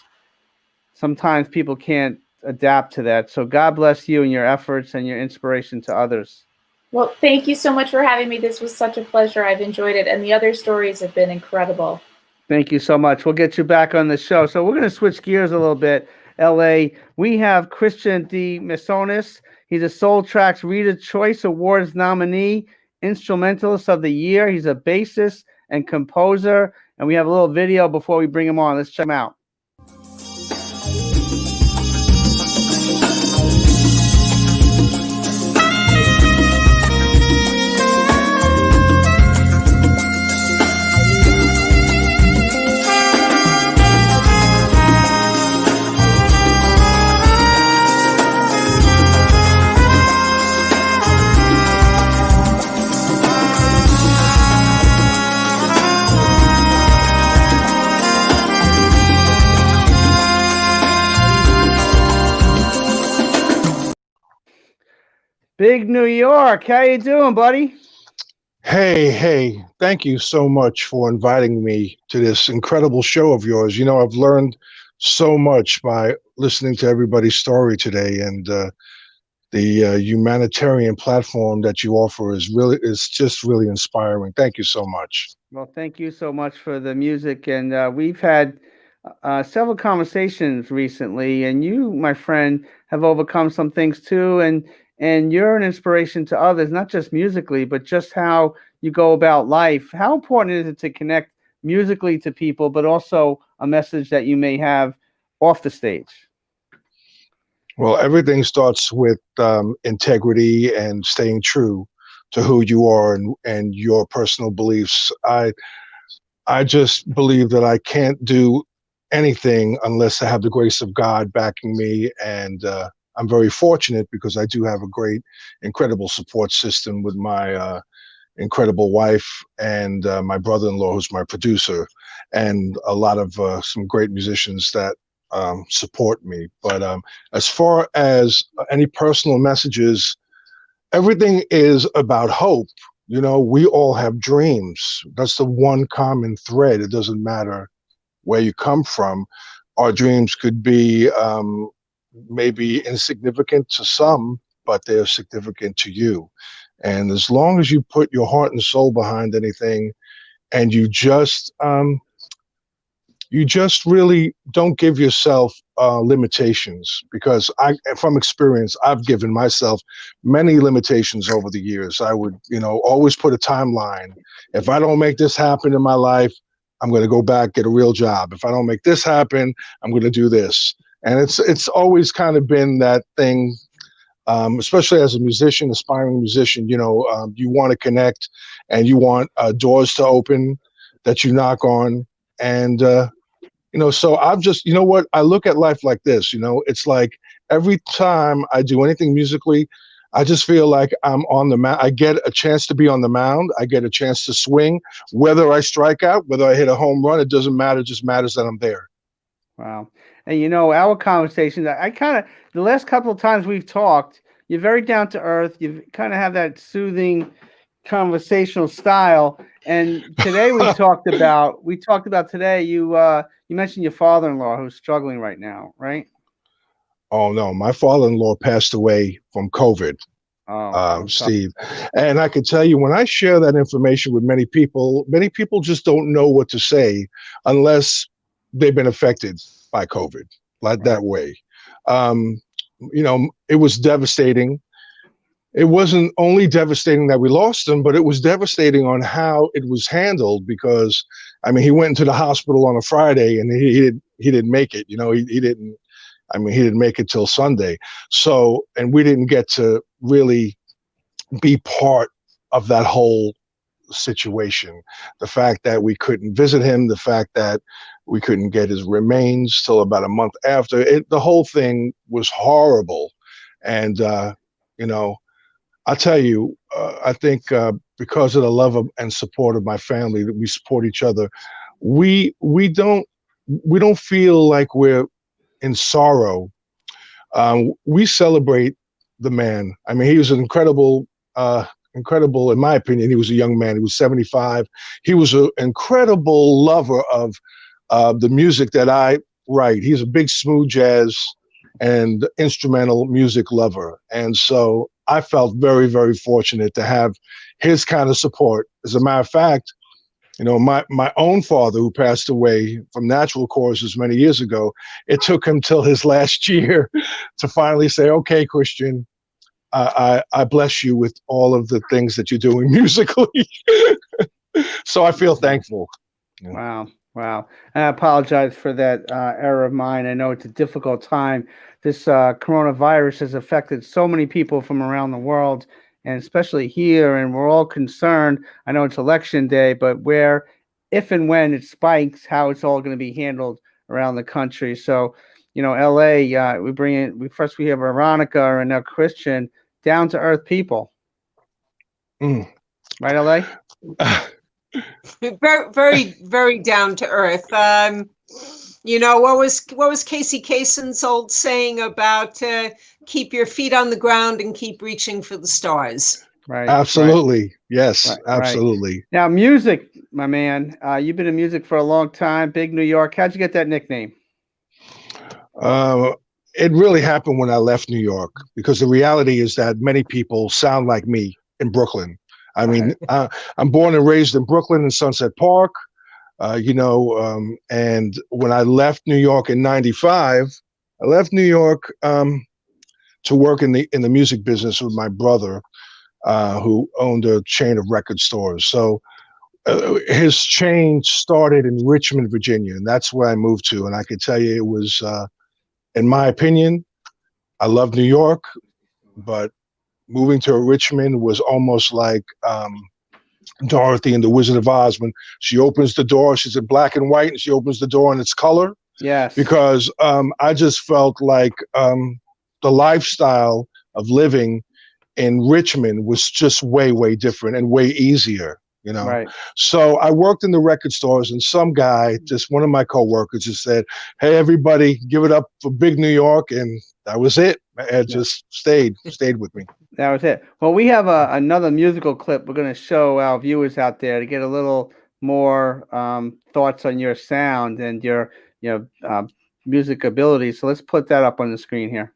sometimes people can't adapt to that. So God bless you and your efforts and your inspiration to others. Well, thank you so much for having me. This was such a pleasure. I've enjoyed it. And the other stories have been incredible. Thank you so much. We'll get you back on the show. So we're going to switch gears a little bit. LA. We have Christian D. Missonis. He's a Soul Tracks Reader Choice Awards nominee, Instrumentalist of the Year. He's a bassist and composer. And we have a little video before we bring him on. Let's check him out. Big New York, how you doing, buddy? Hey, thank you so much for inviting me to this incredible show of yours. You know, I've learned so much by listening to everybody's story today, and the humanitarian platform that you offer is just really inspiring. Thank you so much. Well, thank you so much for the music, and we've had several conversations recently, and you, my friend, have overcome some things too, and you're an inspiration to others, not just musically, but just how you go about life. How important is it to connect musically to people, but also a message that you may have off the stage? Well, everything starts with integrity and staying true to who you are and your personal beliefs. I just believe that I can't do anything unless I have the grace of God backing me, and I'm very fortunate because I do have a great, incredible support system with my incredible wife and my brother-in-law, who's my producer, and a lot of some great musicians that support me. But as far as any personal messages, everything is about hope. You know, we all have dreams. That's the one common thread. It doesn't matter where you come from. Our dreams could be maybe insignificant to some, but they're significant to you. And as long as you put your heart and soul behind anything, and you just really don't give yourself limitations, because from experience, I've given myself many limitations over the years. I would, always put a timeline. If I don't make this happen in my life, I'm going to go back, get a real job. If I don't make this happen, I'm going to do this. And it's always kind of been that thing, especially as a musician, aspiring musician, you want to connect and you want doors to open that you knock on. And, so I've just, what, I look at life like this, it's like every time I do anything musically, I just feel like I'm on the mound. I get a chance to be on the mound. I get a chance to swing. Whether I strike out, whether I hit a home run, it doesn't matter. It just matters that I'm there. Wow. And our conversations, the last couple of times we've talked, you're very down to earth. You kind of have that soothing conversational style. And today we talked about today, you mentioned your father-in-law who's struggling right now, right? Oh no, my father-in-law passed away from COVID, Steve. And I can tell you, when I share that information with many people just don't know what to say unless they've been affected by COVID, like that way. It was devastating. It wasn't only devastating that we lost him, but it was devastating on how it was handled, because, he went into the hospital on a Friday and he didn't make it. He didn't make it till Sunday. So, and we didn't get to really be part of that whole situation. The fact that we couldn't visit him, the fact that we couldn't get his remains till about a month after it, the whole thing was horrible. And, I'll tell you, I think because of the love and support of my family, that we support each other, we don't feel like we're in sorrow. We celebrate the man. He was an incredible, in my opinion. He was a young man. He was 75. He was an incredible lover of the music that I write. He's a big smooth jazz and instrumental music lover. And so I felt very, very fortunate to have his kind of support. As a matter of fact, You know, my own father, who passed away from natural causes many years ago, it took him till his last year to finally say, "Okay, Christian, I bless you with all of the things that you're doing musically." So I feel thankful. Wow. Wow. I apologize for that error of mine. I know it's a difficult time. This coronavirus has affected so many people from around the world, and especially here, and we're all concerned. I know it's election day, but where, if and when it spikes, how it's all going to be handled around the country. So, you know, LA, we bring in, we have Veronica and now Christian, down to earth people. Right, LA? Very, very, very down to earth. You know, what was Casey Kasem's old saying about keep your feet on the ground and keep reaching for the stars? Right. Absolutely. Right. Yes, Right, absolutely. Right. Now, music, my man, you've been in music for a long time, big New York. How'd you get that nickname? It really happened when I left New York, because the reality is that many people sound like me in Brooklyn. I mean, I'm born and raised in Brooklyn in Sunset Park, you know, and when I left New York in '95, I left New York to work in the music business with my brother, who owned a chain of record stores. So his chain started in Richmond, Virginia, and that's where I moved to. And I could tell you it was, in my opinion, I love New York, but moving to Richmond was almost like Dorothy in The Wizard of Oz. When she opens the door, she's in black and white, and she opens the door and it's color. Yes. Because I just felt like the lifestyle of living in Richmond was just way, way different and way easier, you know? Right. So I worked in the record stores, and some guy, just one of my coworkers, just said, "Hey, everybody, give it up for big New York." And that was it. It just stayed with me. That was it. Well, we have another musical clip we're going to show our viewers out there to get a little more thoughts on your sound and your music ability. So let's put that up on the screen here.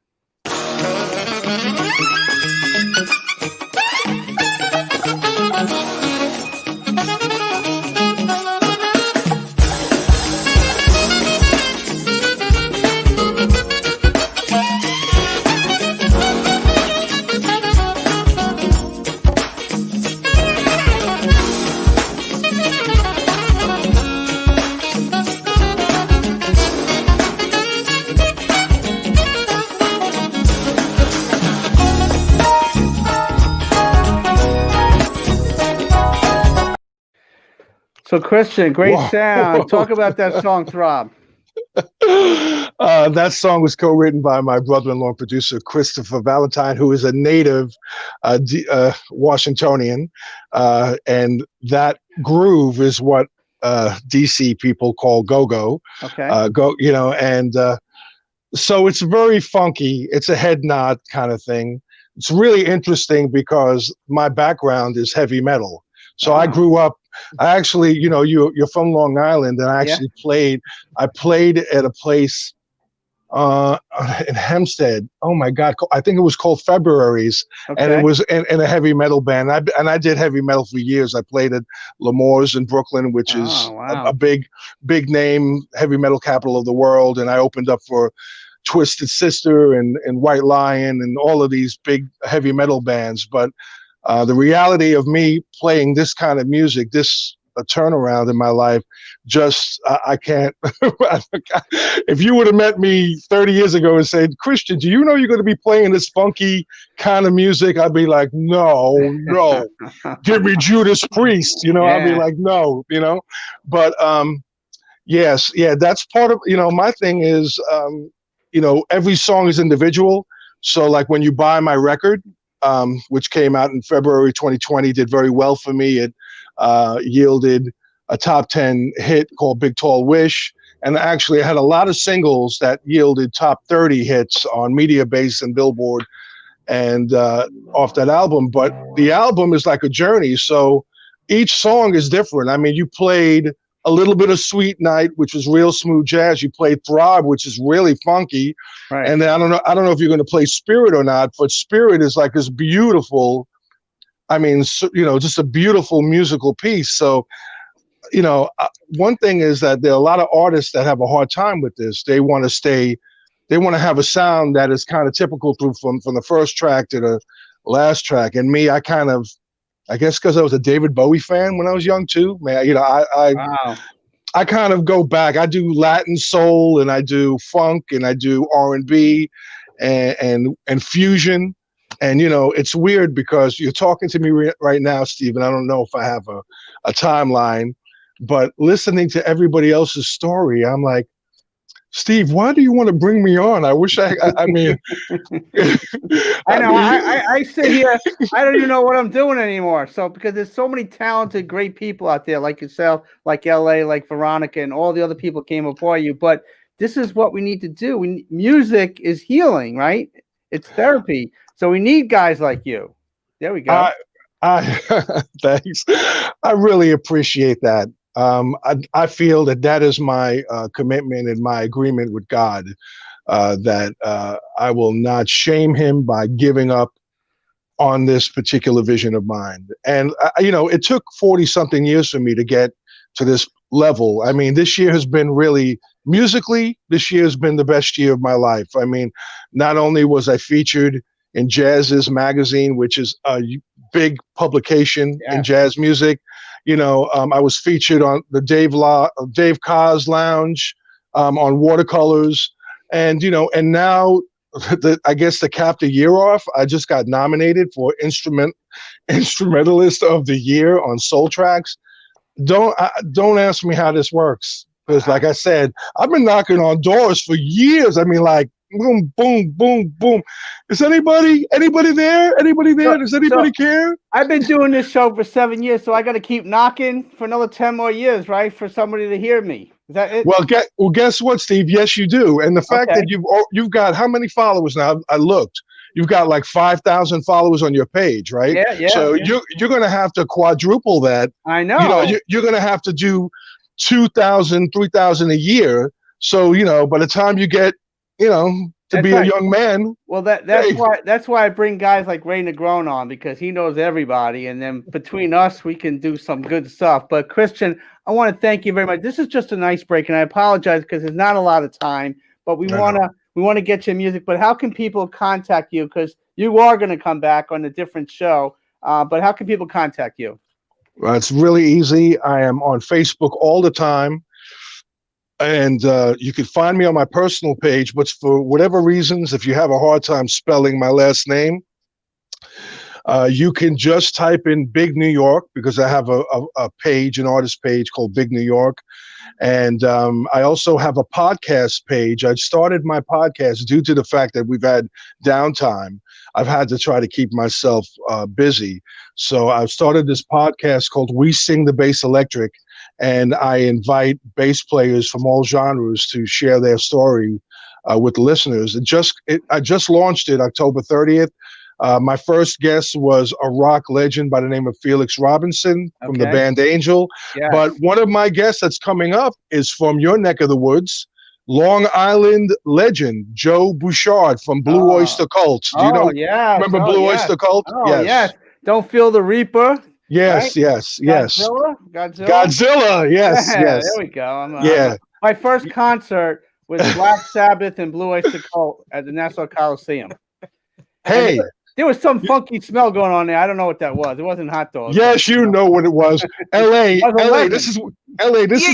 So, Christian, great sound. Talk about that song, Throb. That song was co-written by my brother-in-law and producer, Christopher Valentine, who is a native Washingtonian. And that groove is what DC people call go-go. Okay. So it's very funky. It's a head nod kind of thing. It's really interesting because my background is heavy metal. So I grew up, I actually, you know, you're from Long Island, and I actually played at a place in Hempstead. Oh my God. I think it was called February's, and it was in a heavy metal band. I did heavy metal for years. I played at L'Amour's in Brooklyn, which is a big name heavy metal capital of the world. And I opened up for Twisted Sister and White Lion and all of these big heavy metal bands. But the reality of me playing this kind of music, a turnaround in my life, just I can't. If you would have met me 30 years ago and said, "Christian, do you know you're going to be playing this funky kind of music?" I'd be like, no, give me Judas Priest, you know. I'd be like, no, you know. But yes, that's part of, you know, my thing is, you know, every song is individual. So like when you buy my record, which came out in February 2020, did very well for me. It yielded a top 10 hit called Big Tall Wish. And actually I had a lot of singles that yielded top 30 hits on Mediabase and Billboard and off that album. But the album is like a journey. So each song is different. I mean, you played a little bit of Sweet Night, which was real smooth jazz. You played Throb, which is really funky. Right. And then I don't know if you're going to play Spirit or not, but Spirit is like this beautiful, I mean, you know, just a beautiful musical piece. So, one thing is that there are a lot of artists that have a hard time with this. They want to have a sound that is kind of typical from the first track to the last track. And me, I guess because I was a David Bowie fan when I was young too, man. Wow. I kind of go back. I do Latin soul and I do funk and I do R&B and fusion. And it's weird because you're talking to me right now, Steve, and I don't know if I have a timeline, but listening to everybody else's story, I'm like, Steve, why do you want to bring me on? I wish I mean, I know. I sit here. I don't even know what I'm doing anymore. So because there's so many talented, great people out there, like yourself, like LA, like Veronica, and all the other people came before you. But this is what we need to do. Music is healing, right? It's therapy. So we need guys like you. There we go. Thanks. I really appreciate that. I feel that is my commitment and my agreement with God, that I will not shame him by giving up on this particular vision of mine. And, it took 40 something years for me to get to this level. I mean, this year has been really musically, this year has been the best year of my life. I mean, not only was I featured in Jazz's magazine, which is a big publication in jazz music, I was featured on the Dave Kaz Lounge, on Watercolors, and and now I guess to cap the year off, I just got nominated for Instrumentalist of the Year on Soul Tracks. Don't ask me how this works, because like I said, I've been knocking on doors for years. I mean, like boom, boom, boom, boom. Is anybody there? Anybody there? Does anybody care? I've been doing this show for 7 years, so I got to keep knocking for another 10 more years, right? For somebody to hear me. Is that it? Well, guess what, Steve? Yes, you do. And the fact that you've got how many followers now? I looked. You've got like 5,000 followers on your page, right? Yeah. So you're going to have to quadruple that. I know. You're going to have to do 2,000, 3,000 a year. So by the time you get to be a young man. Well, that's why I bring guys like Ray Negron on, because he knows everybody, and then between us we can do some good stuff. But Christian, I want to thank you very much. This is just a nice break, and I apologize because there's not a lot of time, but we want to get your music. But how can people contact you? Because you are going to come back on a different show. But how can people contact you? Well, it's really easy. I am on Facebook all the time. And you can find me on my personal page, but for whatever reasons, if you have a hard time spelling my last name, you can just type in Big New York, because I have a page, an artist page called Big New York. And I also have a podcast page. I started my podcast due to the fact that we've had downtime. I've had to try to keep myself busy. So I've started this podcast called We Sing the Bass Electric. And I invite bass players from all genres to share their story with listeners. I just launched it October 30th. My first guest was a rock legend by the name of Felix Robinson from the band Angel. Yes. But one of my guests that's coming up is from your neck of the woods, Long Island legend Joe Bouchard from Blue Oyster Cult. Do you know? Yeah. Remember Blue Oyster Cult? Oh, yes. Don't Feel the Reaper. Yes, right? yes. Godzilla. Yes. There we go. My first concert was Black Sabbath and Blue Oyster Cult at the Nassau Coliseum. Hey, there was some funky smell going on there. I don't know what that was. It wasn't hot dogs. Yes, you know what it was. LA. This is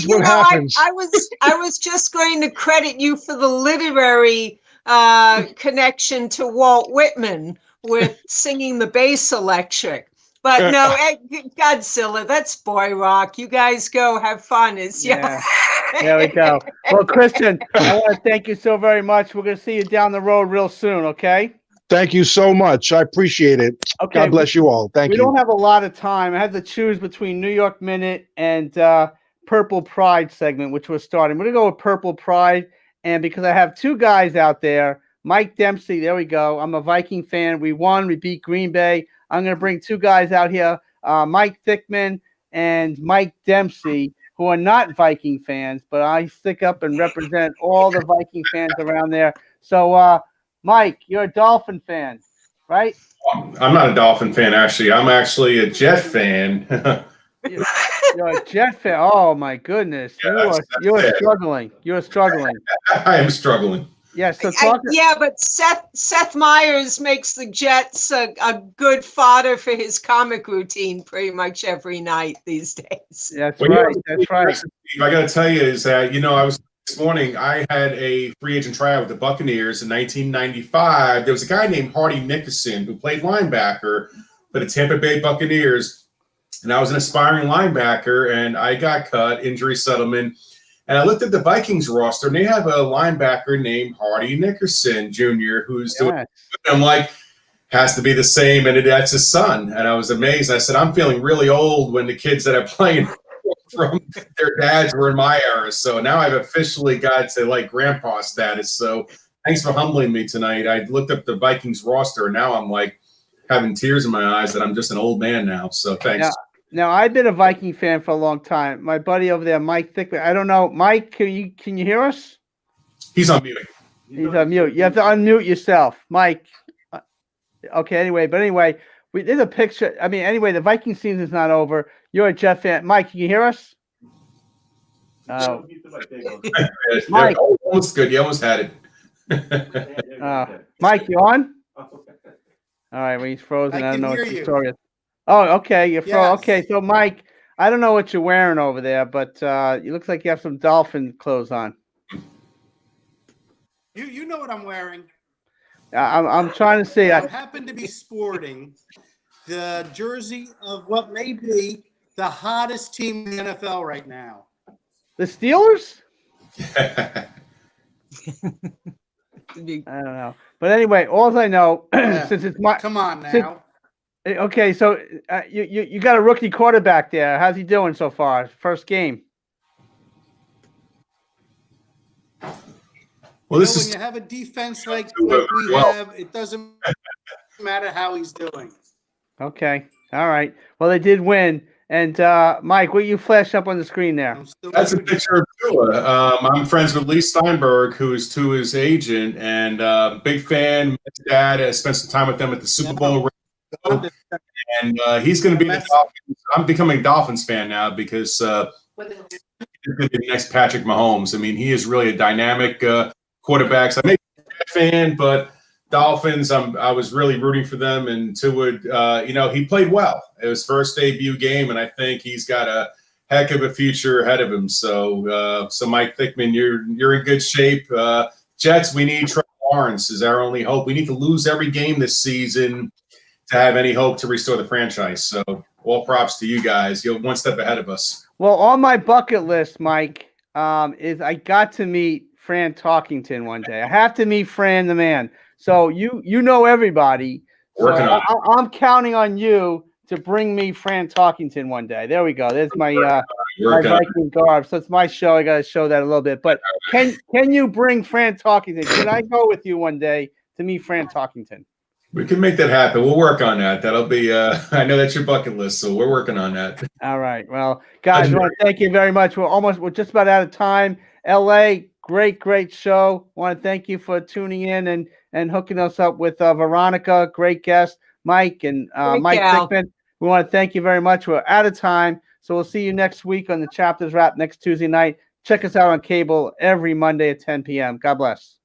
what happens. I was just going to credit you for the literary connection to Walt Whitman with singing the bass electric. But no, Godzilla, that's boy rock. You guys go have fun. There we go. Well, Christian, I want to thank you so very much. We're going to see you down the road real soon, okay? Thank you so much. I appreciate it. Okay. God bless you all. Thank you. We don't have a lot of time. I had to choose between New York Minute and Purple Pride segment, which we're starting. We're going to go with Purple Pride. And because I have two guys out there, Mike Dempsey, there we go. I'm a Viking fan. We won. We beat Green Bay. I'm going to bring two guys out here, Mike Thickman and Mike Dempsey, who are not Viking fans, but I stick up and represent all the Viking fans around there. So, Mike, you're a Dolphin fan, right? I'm not a Dolphin fan, actually. I'm actually a Jet fan. You're a Jet fan. Oh my goodness, Yes, you are that's it. struggling. You are struggling. I am struggling. Yeah. So talk. Yeah, but Seth Meyers makes the Jets a good fodder for his comic routine pretty much every night these days. That's Well, right. That's right. Steve, I got to tell you is that, I was this morning, I had a free agent tryout with the Buccaneers in 1995. There was a guy named Hardy Nickerson who played linebacker for the Tampa Bay Buccaneers. And I was an aspiring linebacker, and I got cut, injury settlement. And I looked at the Vikings roster, and they have a linebacker named Hardy Nickerson Jr., who's doing it. I'm like, has to be the same, and that's his son. And I was amazed. I said, I'm feeling really old when the kids that are playing from their dads were in my era. So now I've officially got to like grandpa status. So thanks for humbling me tonight. I looked up the Vikings roster, and now I'm like having tears in my eyes that I'm just an old man now. So thanks. Now I've been a Viking fan for a long time. My buddy over there, Mike Thickman. I don't know, Mike. Can you hear us? He's on mute. He's on mute. You have to unmute yourself, Mike. Okay. Anyway, there's a picture. I mean, anyway, the Viking season's not over. You're a Jet fan, Mike. Can you hear us? Mike, almost good. You almost had it. Mike, you on? All right. Well, he's frozen. I don't know what the story is. Oh, okay. You're frozen. Okay. So, Mike, I don't know what you're wearing over there, but it looks like you have some dolphin clothes on. You know what I'm wearing. I'm trying to see. I happen to be sporting the jersey of what may be the hottest team in the NFL right now. The Steelers? I don't know. But anyway, all I know, since it's my... Come on now. Okay, so you got a rookie quarterback there. How's he doing so far? First game. Well, when you have a defense like we have, it doesn't matter how he's doing. Okay. All right. Well, they did win. And Mike, what you flash up on the screen there? That's a picture of Tua. I'm friends with Lee Steinberg, who is Tua's agent, and big fan. His dad spent some time with them at the Super Bowl. And he's going to be the Dolphins. I'm becoming a Dolphins fan now because he's going to be the next Patrick Mahomes. I mean, he is really a dynamic quarterback. So I'm a fan, but Dolphins, I was really rooting for them. And Tua, he played well. It was first debut game, and I think he's got a heck of a future ahead of him. So, Mike Thickman, you're in good shape. Jets, we need Trevor Lawrence is our only hope. We need to lose every game this season to have any hope to restore the franchise. So all props to you guys. You're one step ahead of us. Well, on my bucket list, Mike, is I got to meet Fran Talkington one day. I have to meet Fran the man. So you know everybody. So I'm counting on you to bring me Fran Talkington one day. There we go. There's my Viking garb. So it's my show. I got to show that a little bit. But can you bring Fran Talkington? Can I go with you one day to meet Fran Talkington? We can make that happen. We'll work on that. That'll be I know that's your bucket list, so we're working on that. All right. Well, guys, I want to thank you very much. We're just about out of time. LA, great show. Want to thank you for tuning in and hooking us up with Veronica, great guest, Mike and Mike Thickman. We want to thank you very much. We're out of time. So we'll see you next week on the Chapters Wrap next Tuesday night. Check us out on cable every Monday at 10 p.m. God bless.